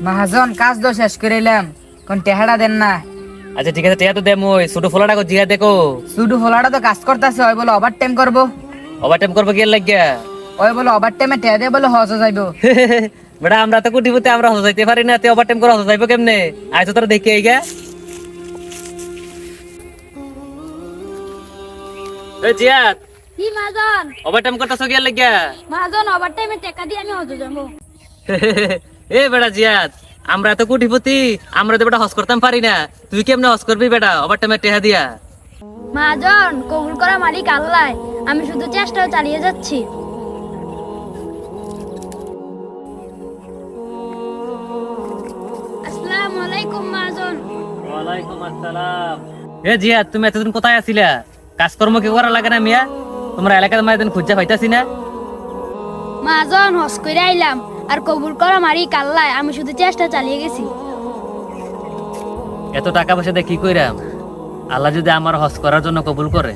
মহাজন কাজ তো শেষ করে এলাম, কোন টেহারা দেন না। আচ্ছা ঠিক আছে, টিয়া তো দে, মই ছোট ফোলাটা জিয়া দেখো। শুধু হোলাটা তো কাজ করতেছে, ওই বলে ওভার টাইম করবো। ওভার টাইম করবো কি লাগিয়া? ওই বলে ওভার টাইমে টেহা দিয়ে বলে হজ যাইবো। বেটা আমরা তো কুটিপতি, আমরা হজ যাইতে পারি না, তুই ওভার টাইম করে হজ যাইবো কেমনে? আয় তো তোরা দেখি আইগা। এই জিয়াদ, কি মাজন? ওভার টাইম করতেছ কি লাগিয়া? মাজন ওভার টাইমে টাকা দিয়ে আমি হজে যাবো। এ বেটা জিয়াদ, আমরা তো কুটিপতি, আমরা তো বেটা হজ করতাম পারি না, তুই কেমনে হজ করবি বেটা ওভার টাইমে টেহা দিয়া? মাজন কবুল করা মালিক আল্লাহ, আমি শুধু চেষ্টা চালিয়ে যাচ্ছি। আসসালামু আলাইকুম মাজন। ওয়ালাইকুম আসসালাম। এ জিয়াদ, তুমি এতদিন কোথায় আছিলা? কাজকর্ম কি করা লাগে না মিয়া? তোমরা এলাকার মায়ের খুঁজা পাইতাছি না। মাজন হজ করে আইলাম, আর কবুল করা মালিক আল্লাহ, আমি শুধু চেষ্টা চালিয়ে গেছি। এত টাকা পয়সা দিয়ে কি কইরাম? আল্লাহ যদি আমার হজ করার জন্য কবুল করে,